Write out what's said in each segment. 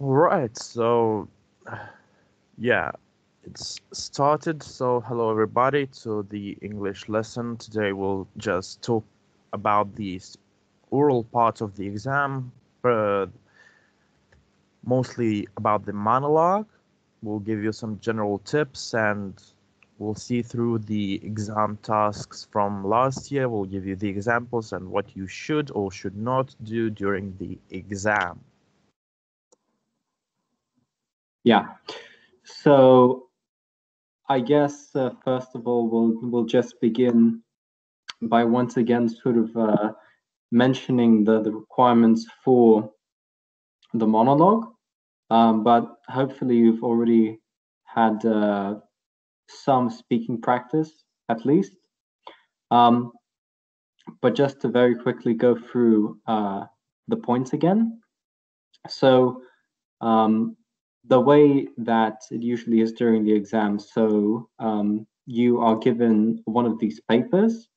Right, so yeah, it's started. So hello everybody to the English lesson. Today we'll just talk about the oral part of the exam, but mostly about the monologue. We'll give you some general tips and we'll see through the exam tasks from last year. We'll give you the examples and what you should or should not do during the exam. Yeah. So I guess first of all, we'll just begin by once again sort of mentioning the requirements for the monologue. But hopefully you've already had some speaking practice at least. Um, but just to very quickly go through the points again. So the way that it usually is during the exam, so you are given one of these papers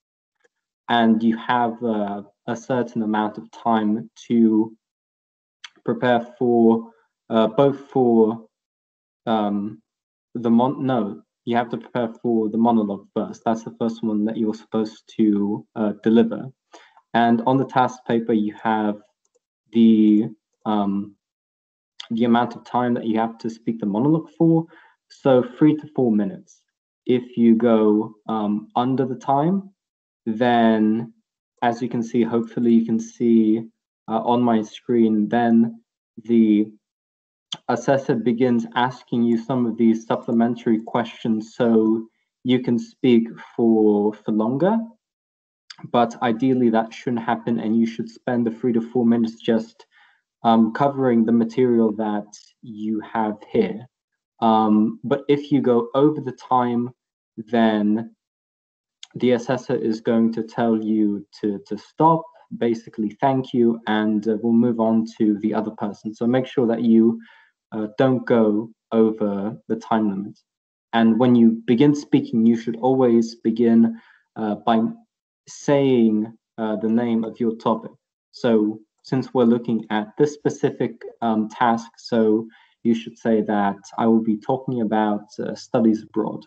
and you have a certain amount of time to prepare for both for you have to prepare for the monologue first. That's the first one that you're supposed to deliver. And on the task paper, you have the amount of time that you have to speak the monologue for. So 3 to 4 minutes. If you go under the time, then as you can see, hopefully you can see on my screen, then the assessor begins asking you some of these supplementary questions so you can speak for longer. But ideally that shouldn't happen, and you should spend the 3 to 4 minutes just covering the material that you have here. But if you go over the time, then the assessor is going to tell you to stop, basically thank you, and we'll move on to the other person. So make sure that you don't go over the time limit. And when you begin speaking, you should always begin by saying the name of your topic. So since we're looking at this specific task, so you should say that I will be talking about studies abroad.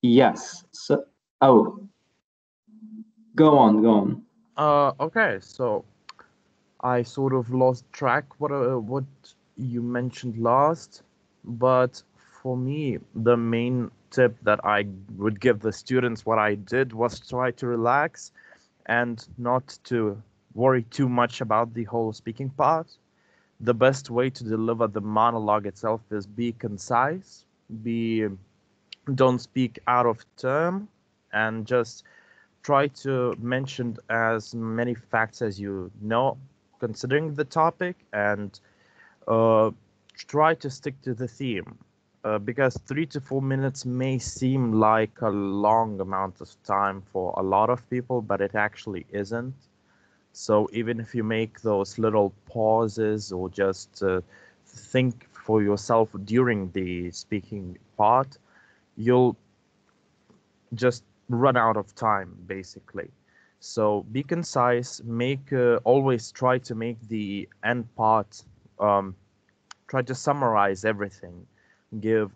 Yes. So, go on. Okay, so I sort of lost track what you mentioned last, but for me, the main tip that I would give the students what I did was try to relax and not to worry too much about the whole speaking part. The best way to deliver the monologue itself is be concise, be don't speak out of term, and just try to mention as many facts as you know considering the topic, and uh, try to stick to the theme, because 3 to 4 minutes may seem like a long amount of time for a lot of people, but it actually isn't. So even if you make those little pauses or just think for yourself during the speaking part, you'll just run out of time basically. So be concise, make always try to make the end part, um, try to summarize everything, give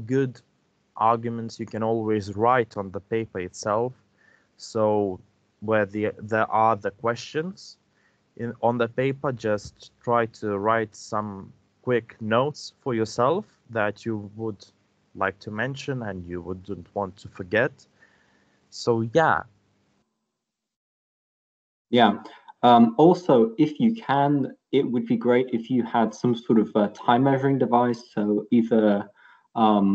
good arguments you can always write on the paper itself. So where there are the questions on the paper, just try to write some quick notes for yourself that you would like to mention and you wouldn't want to forget. So yeah. Yeah. Also, if you can, it would be great if you had some sort of a time measuring device. So either a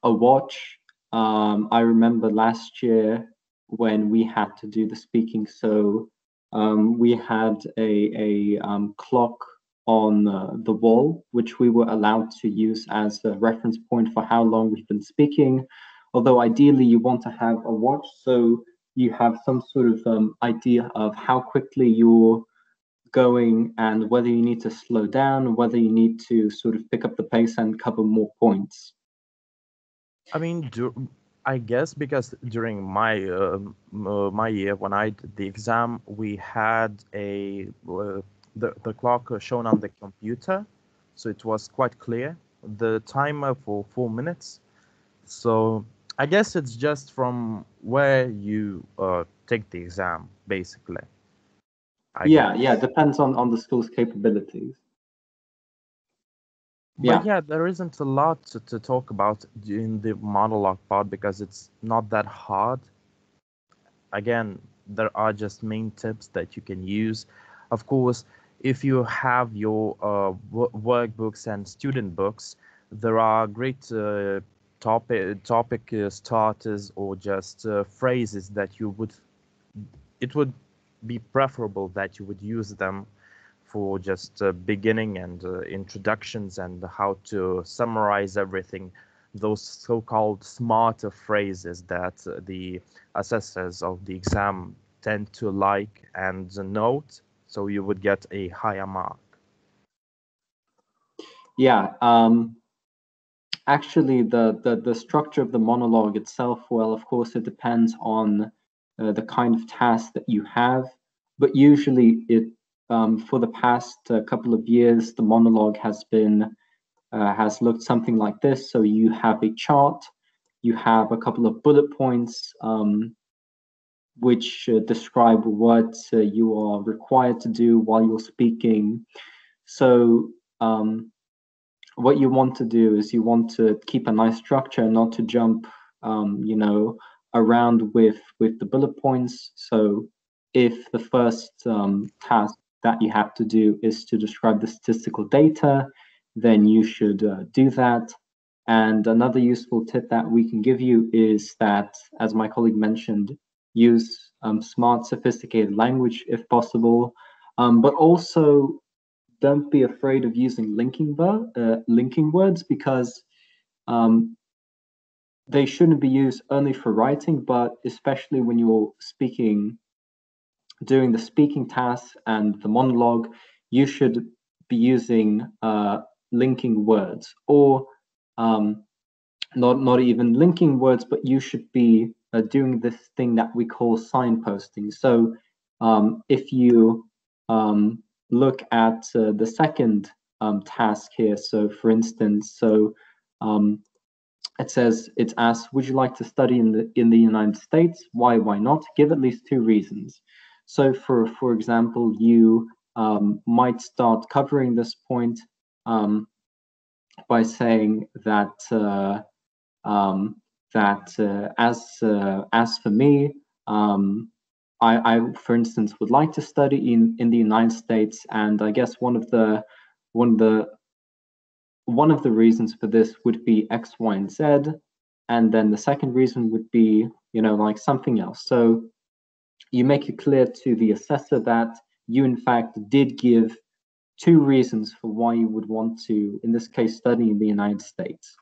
watch. I remember last year when we had to do the speaking, so we had a clock on the wall, which we were allowed to use as a reference point for how long we've been speaking. Although ideally you want to have a watch so you have some sort of idea of how quickly you're going and whether you need to slow down, whether you need to sort of pick up the pace and cover more points. I mean, I guess because during my year when I did the exam, we had the clock shown on the computer, so it was quite clear. The timer for 4 minutes. So I guess it's just from where you take the exam, basically. I Yeah, guess. depends on the school's capabilities. But Yeah, yeah, there isn't a lot to talk about in the monologue part because it's not that hard. Again, there are just main tips that you can use. Of course, if you have your workbooks and student books, there are great topic starters or just phrases that you would. It would be preferable that you would use them for just beginning and introductions and how to summarize everything. Those so-called smarter phrases that the assessors of the exam tend to like and note, so you would get a higher mark. yeah. Actually, the structure of the monologue itself, well, of course, it depends on the kind of task that you have. But usually, for the past couple of years, the monologue has looked something like this. So you have a chart, you have a couple of bullet points, which describe what you are required to do while you're speaking. So what you want to do is you want to keep a nice structure, not to jump, around with the bullet points. So if the first task that you have to do is to describe the statistical data, then you should do that. And another useful tip that we can give you is that, as my colleague mentioned, use smart, sophisticated language if possible, but also don't be afraid of using linking words, because um, they shouldn't be used only for writing, but especially when you're speaking, doing the speaking task and the monologue, you should be using linking words, or um, not even linking words, but you should be doing this thing that we call signposting. So if you look at the second task here, so for instance, um, it says, it's asked, would you like to study in the United States? Why not? Give at least two reasons. So for example, you might start covering this point by saying that as for me, I, for instance, would like to study in the United States, and I guess one of the one of the reasons for this would be X, Y, and Z, and then the second reason would be, like something else. So you make it clear to the assessor that you, in fact, did give two reasons for why you would want to, in this case, study in the United States.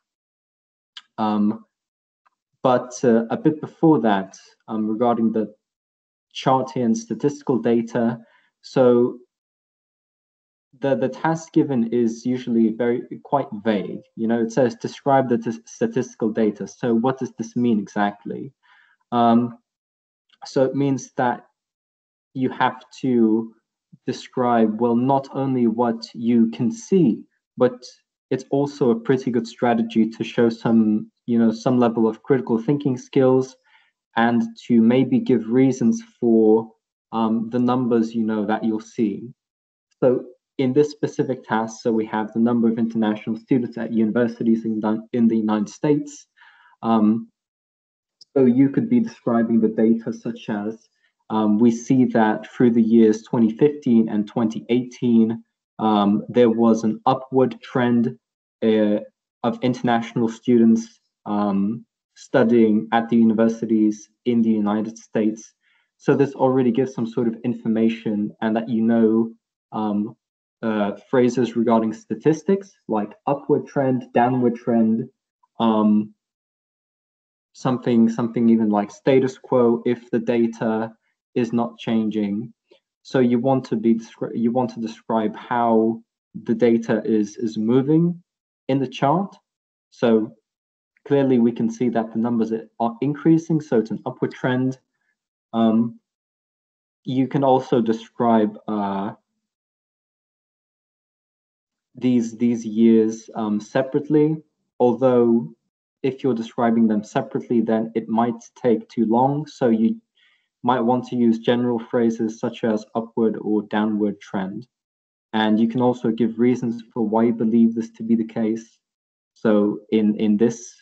But a bit before that, regarding the chart here and statistical data, so the task given is usually quite vague. It says describe the statistical data. So what does this mean exactly? So it means that you have to describe, well, not only what you can see, but it's also a pretty good strategy to show some level of critical thinking skills, and to maybe give reasons for the numbers that you're seeing. So in this specific task, so we have the number of international students at universities in the United States. So you could be describing the data such as, we see that through the years 2015 and 2018, there was an upward trend of international students studying at the universities in the United States. So this already gives some sort of information, and that phrases regarding statistics like upward trend, downward trend, something even like status quo if the data is not changing. So you want to describe how the data is moving in the chart. So clearly we can see that the numbers are increasing, so it's an upward trend. You can also describe these years separately, although if you're describing them separately, then it might take too long. So you might want to use general phrases such as upward or downward trend. And you can also give reasons for why you believe this to be the case. So in this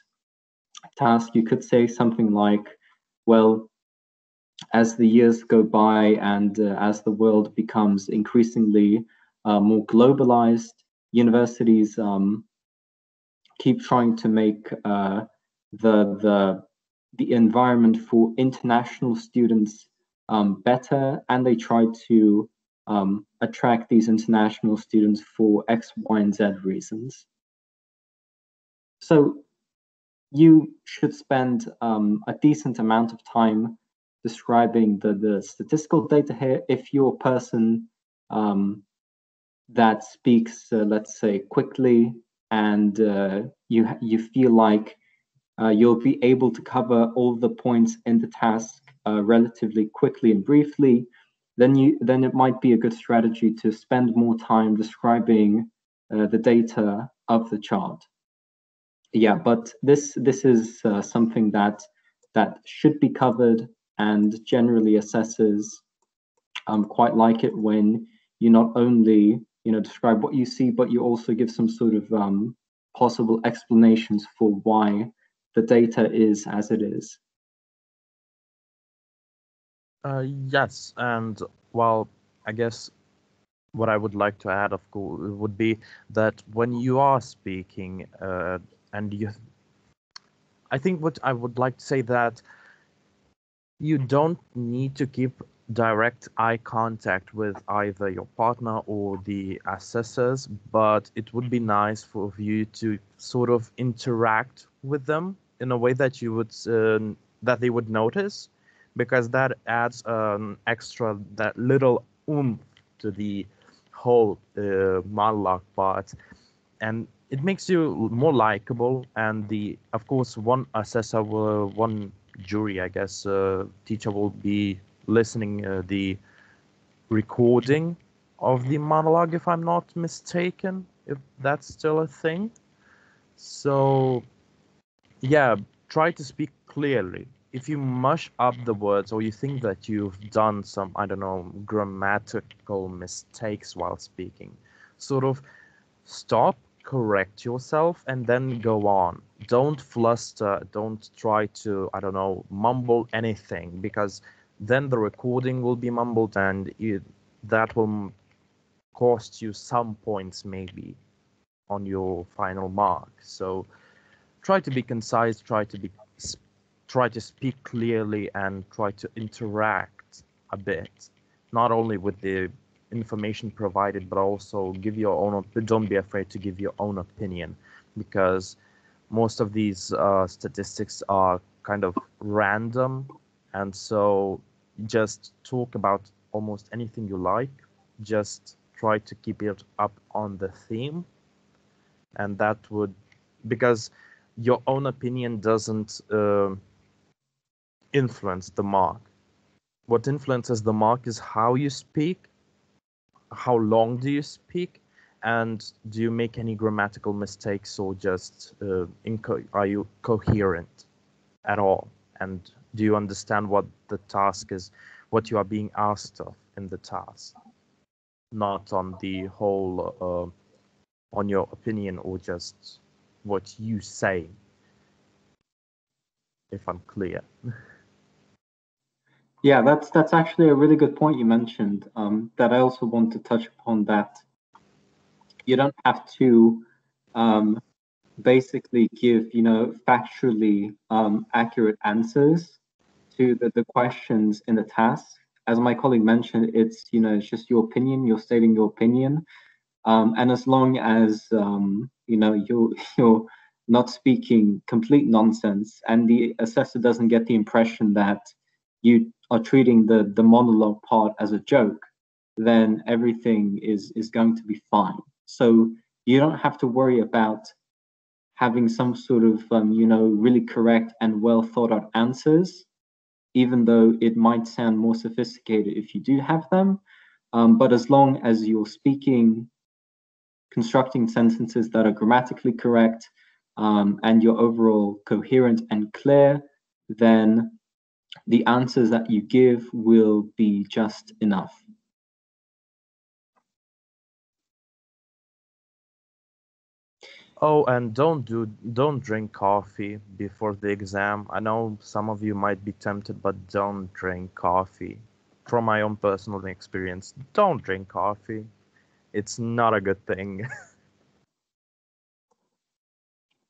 task, you could say something like, well, as the years go by and as the world becomes increasingly more globalized, universities keep trying to make the environment for international students better, and they try to attract these international students for X, Y, and Z reasons. So you should spend a decent amount of time describing the statistical data here. If you're a person that speaks, let's say, quickly, and you feel like you'll be able to cover all the points in the task relatively quickly and briefly, then it might be a good strategy to spend more time describing the data of the chart. Yeah, but this is something that should be covered, and generally assessors quite like it when you not only describe what you see, but you also give some sort of possible explanations for why the data is as it is. Yes, and well, I guess what I would like to add, of course, would be that when you are speaking, and I think what I would like to say that you don't need to keep direct eye contact with either your partner or the assessors, but it would be nice for you to sort of interact with them in a way that you would that they would notice, because that adds extra, that little oomph to the whole monologue part, and it makes you more likable. And of course, one assessor will, one jury, I guess, teacher will be listening the recording of the monologue, if I'm not mistaken, if that's still a thing. So yeah, try to speak clearly. If you mush up the words, or you think that you've done some, I don't know, grammatical mistakes while speaking, sort of stop, correct yourself, and then go on. Don't fluster, don't try to, I don't know, mumble anything, because then the recording will be mumbled, and that will cost you some points maybe on your final mark. So try to be concise, try to speak clearly, and try to interact a bit, not only with the information provided, but also give your own. Don't be afraid to give your own opinion, because most of these statistics are kind of random, and so just talk about almost anything you like. Just try to keep it up on the theme, and that would, because your own opinion doesn't influence the mark. What influences the mark is how you speak, how long do you speak, and do you make any grammatical mistakes, or just are you coherent at all? And do you understand what the task is, what you are being asked of in the task, not on the whole, on your opinion, or just what you say, if I'm clear. Yeah, that's actually a really good point you mentioned, that I also want to touch upon, that you don't have to basically give, factually accurate answers to the questions in the task. As my colleague mentioned, it's just your opinion, you're stating your opinion. And as long as you're not speaking complete nonsense, and the assessor doesn't get the impression that you are treating the monologue part as a joke, then everything is going to be fine. So you don't have to worry about having some sort of, really correct and well thought out answers, even though it might sound more sophisticated if you do have them. But as long as you're speaking, constructing sentences that are grammatically correct, and you're overall coherent and clear, then the answers that you give will be just enough. Oh, and don't drink coffee before the exam. I know some of you might be tempted, but don't drink coffee. From my own personal experience, don't drink coffee. It's not a good thing.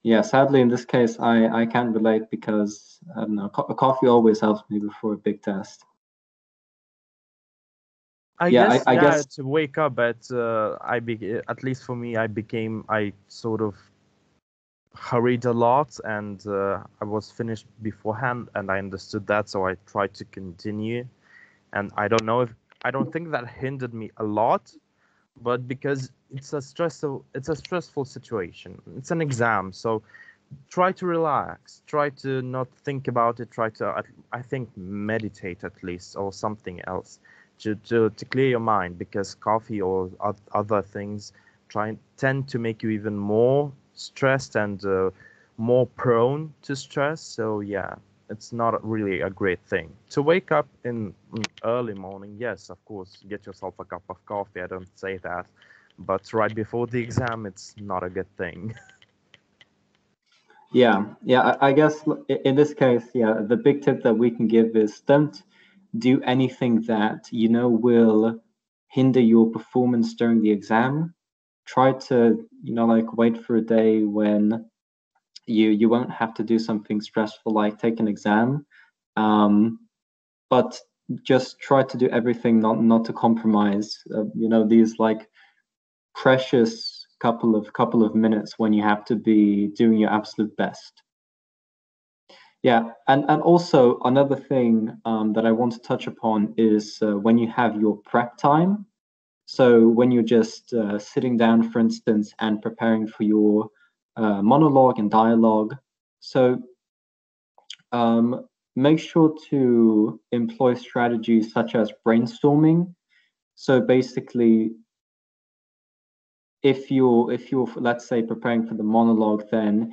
Yeah, sadly, in this case, I can't relate because I don't know, coffee always helps me before a big test. I Yeah, guess, I yeah, guess, to wake up at at least for me, I sort of hurried a lot, and I was finished beforehand, and I understood that, so I tried to continue. And I don't think that hindered me a lot, but because it's a stressful situation. It's an exam, so try to relax, try to not think about it, try to I think meditate at least, or something else to clear your mind, because coffee or other things tend to make you even more stressed and more prone to stress. So yeah, it's not really a great thing to wake up in early morning. Yes, of course, get yourself a cup of coffee, I don't say that, but right before the exam, it's not a good thing. yeah, I guess in this case, yeah, the big tip that we can give is don't do anything that will hinder your performance during the exam. Try to, like wait for a day when you won't have to do something stressful like take an exam. But just try to do everything not to compromise, these like precious couple of minutes when you have to be doing your absolute best. Yeah, and also another thing that I want to touch upon is when you have your prep time. So when you're just sitting down, for instance, and preparing for your monologue and dialogue. So make sure to employ strategies such as brainstorming. So basically, if you're let's say preparing for the monologue, then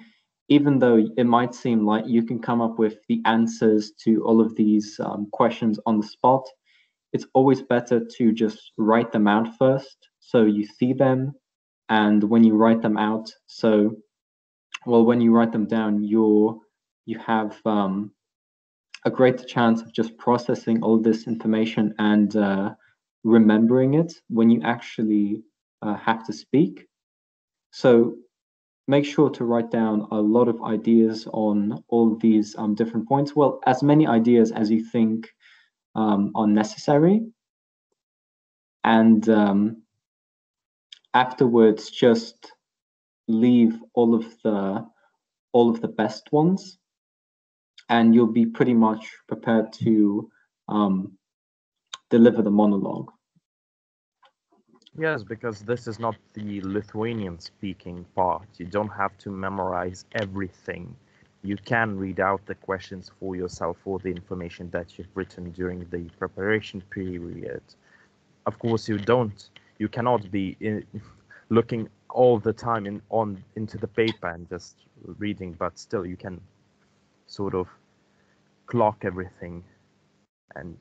even though it might seem like you can come up with the answers to all of these questions on the spot, it's always better to just write them out first so you see them. And when you write them out, so well, when you write them down, you have a greater chance of just processing all this information and remembering it when you actually have to speak. So make sure to write down a lot of ideas on all these different points. Well, as many ideas as you think are necessary. And afterwards, just leave all of the best ones, and you'll be pretty much prepared to deliver the monologue. Yes, because this is not the Lithuanian speaking part. You don't have to memorize everything. You can read out the questions for yourself or the information that you've written during the preparation period. Of course, you cannot be looking all the time into the paper and just reading, but still you can sort of clock everything. And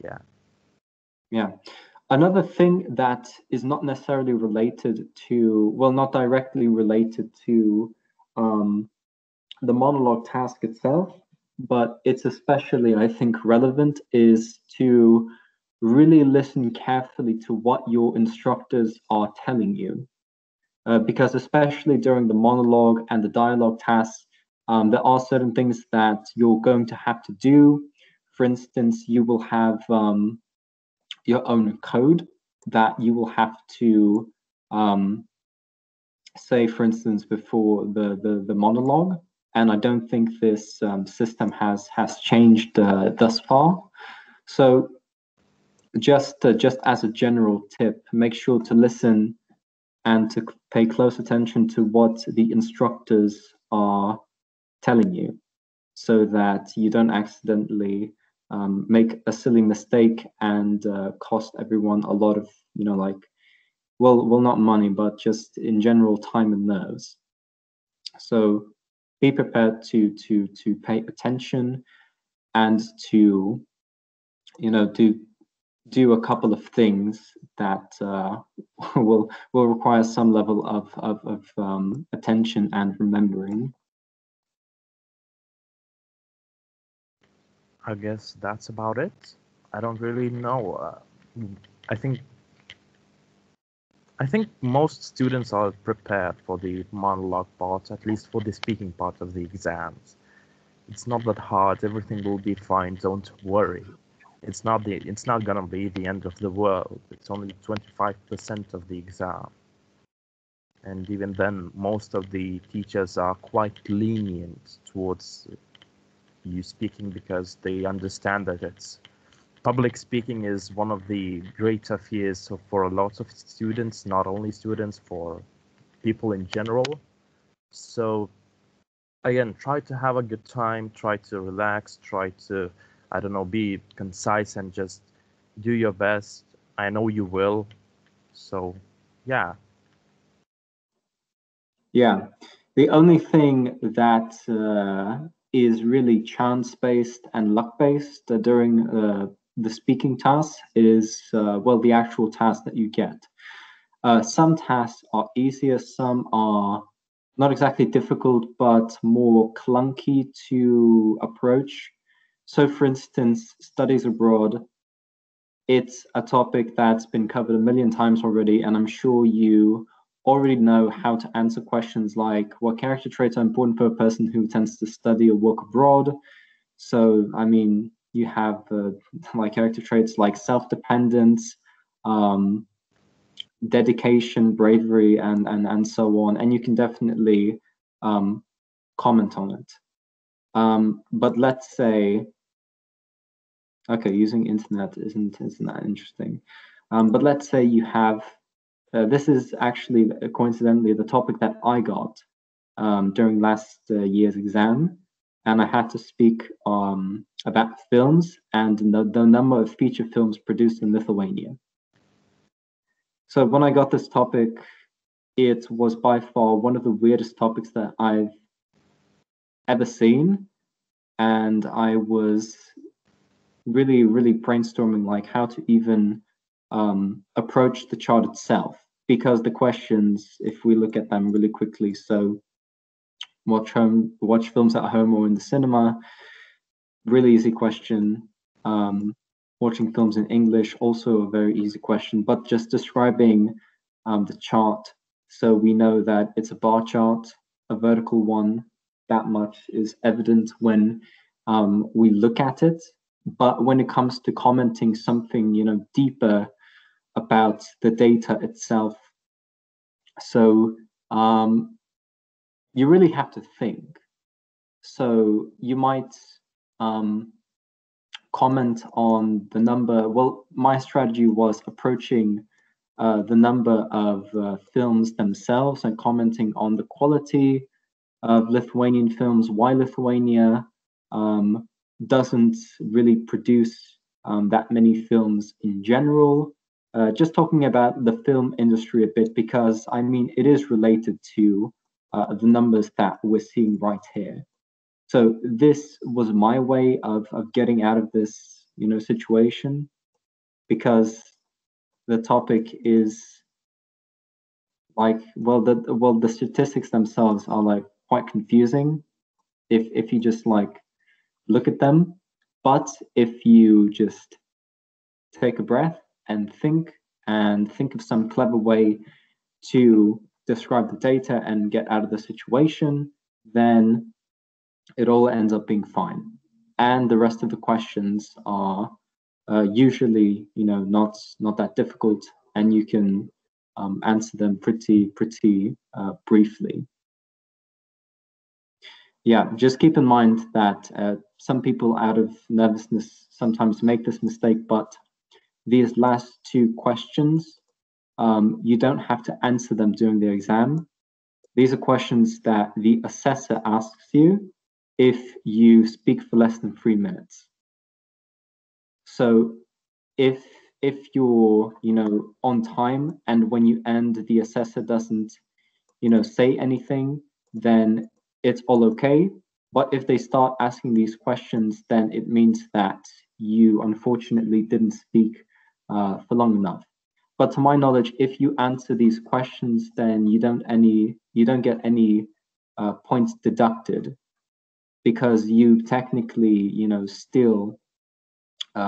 yeah. Yeah. Another thing that is not necessarily related to, well, not directly related to the monologue task itself, but it's especially, I think, relevant, is to really listen carefully to what your instructors are telling you. Because especially during the monologue and the dialogue tasks, there are certain things that you're going to have to do. For instance, you will have your own code that you will have to say, for instance, before the monologue. And I don't think this system has changed thus far. So just as a general tip, make sure to listen and to pay close attention to what the instructors are telling you, so that you don't accidentally make a silly mistake and cost everyone a lot of, like, well, not money, but just in general time and nerves. So be prepared to pay attention and to, do a couple of things that will require some level of attention and remembering. I guess that's about it. I don't really know. I think I think most students are prepared for the monologue part, at least for the speaking part of the exams. It's not that hard. Everything will be fine. Don't worry. It's not gonna be the end of the world. It's only 25% of the exam. And even then, most of the teachers are quite lenient towards you speaking because they understand that it's public speaking is one of the greater fears for a lot of students, not only students, for people in general. So again, try to have a good time, try to relax, try to, I don't know, be concise and just do your best. I know you will. So yeah. Yeah, the only thing that is really chance-based and luck-based during the speaking task is, well, the actual task that you get. Some tasks are easier, some are not exactly difficult, but more clunky to approach. So, for instance, studies abroad, it's a topic that's been covered a million times already, and I'm sure you already know how to answer questions like what character traits are important for a person who tends to study or work abroad. So, I mean, you have like character traits like self-dependence, um, dedication, bravery, and so on, and you can definitely comment on it. But let's say, okay, using internet isn't that interesting. But let's say you have, this is actually coincidentally the topic that I got during last year's exam, and I had to speak about films and the number of feature films produced in Lithuania. So when I got this topic, it was by far one of the weirdest topics that I've ever seen, and I was really brainstorming like how to even approach the chart itself, because the questions, if we look at them really quickly, so watch films at home or in the cinema, really easy question. Watching films in English, also a very easy question, but just describing the chart, so we know that it's a bar chart, a vertical one. That much is evident when we look at it. But when it comes to commenting something, deeper about the data itself, so you really have to think. So you might comment on the number. Well, my strategy was approaching the number of films themselves and commenting on the quality of Lithuanian films, why Lithuania doesn't really produce that many films in general. Just talking about the film industry a bit, because I mean, it is related to the numbers that we're seeing right here. So this was my way of getting out of this, situation, because the topic is like, the statistics themselves are like quite confusing if you just like look at them. But if you just take a breath and think of some clever way to describe the data and get out of the situation, then it all ends up being fine. And the rest of the questions are usually, not that difficult, and you can answer them pretty briefly. Yeah, just keep in mind that some people out of nervousness sometimes make this mistake, but these last two questions you don't have to answer them during the exam. These are questions that the assessor asks you if you speak for less than 3 minutes. So if you're, on time, and when you end, the assessor doesn't, say anything, then it's all okay. But if they start asking these questions, then it means that you unfortunately didn't speak for long enough. But to my knowledge, if you answer these questions, then you don't get any points deducted, because you technically, still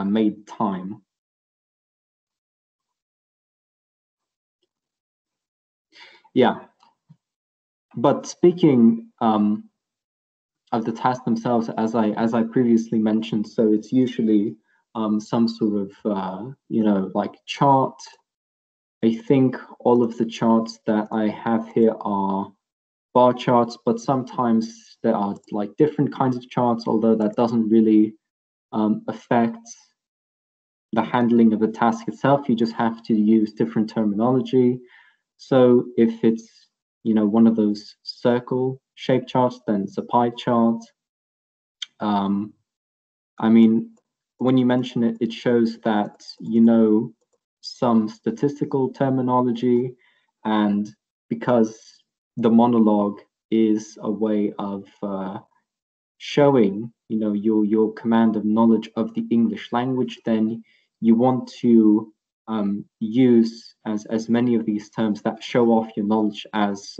made time. Yeah. But speaking of the tasks themselves, as I previously mentioned, so it's usually some sort of like chart. I think all of the charts that I have here are bar charts, but sometimes there are like different kinds of charts, although that doesn't really affect the handling of the task itself. You just have to use different terminology. So if it's, one of those circle shape charts, then it's a pie chart. I mean, when you mention it, it shows that you know some statistical terminology, and because the monologue is a way of showing, your command of knowledge of the English language, then you want to use as many of these terms that show off your knowledge as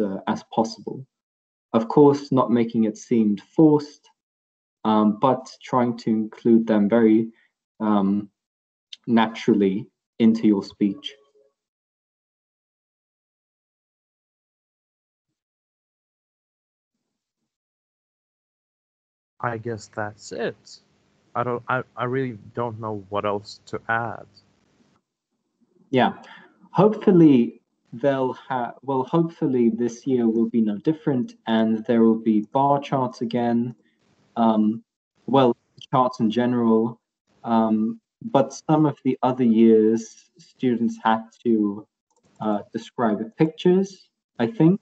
possible. Of course, not making it seem forced, but trying to include them very naturally into your speech. I guess that's it. I really don't know what else to add. Yeah, hopefully hopefully this year will be no different, and there will be bar charts again. Well, charts in general, but some of the other years students had to describe pictures, I think.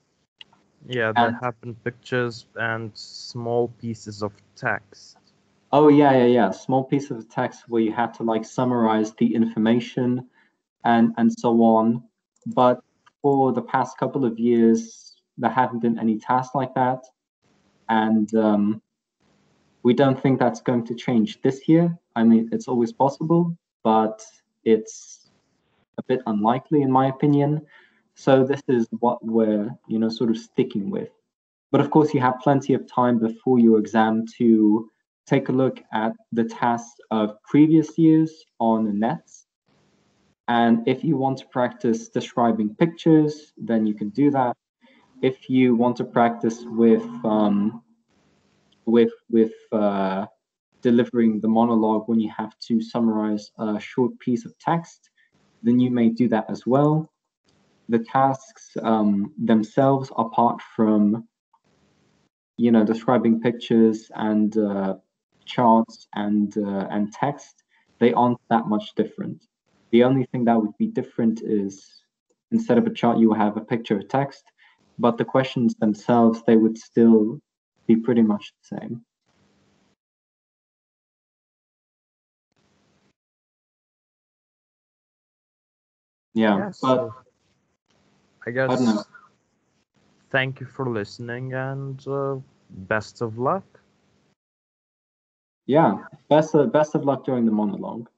Yeah, there And have been pictures and small pieces of text. oh yeah, small piece of text where you had to like summarize the information and so on. But for the past couple of years, there haven't been any tasks like that, and we don't think that's going to change this year. I mean, it's always possible, but it's a bit unlikely in my opinion. So this is what we're, sort of sticking with. But of course, you have plenty of time before your exam to take a look at the tasks of previous years on the nets. And if you want to practice describing pictures, then you can do that. If you want to practice with delivering the monologue when you have to summarize a short piece of text, then you may do that as well. The tasks themselves, apart from describing pictures and charts and text, they aren't that much different. The only thing that would be different is instead of a chart, you will have a picture of text, but the questions themselves, they would still be pretty much the same. Yeah, Yes, but so I I don't know. guess thank you for listening and best of luck. Yeah, best of luck during the monologue.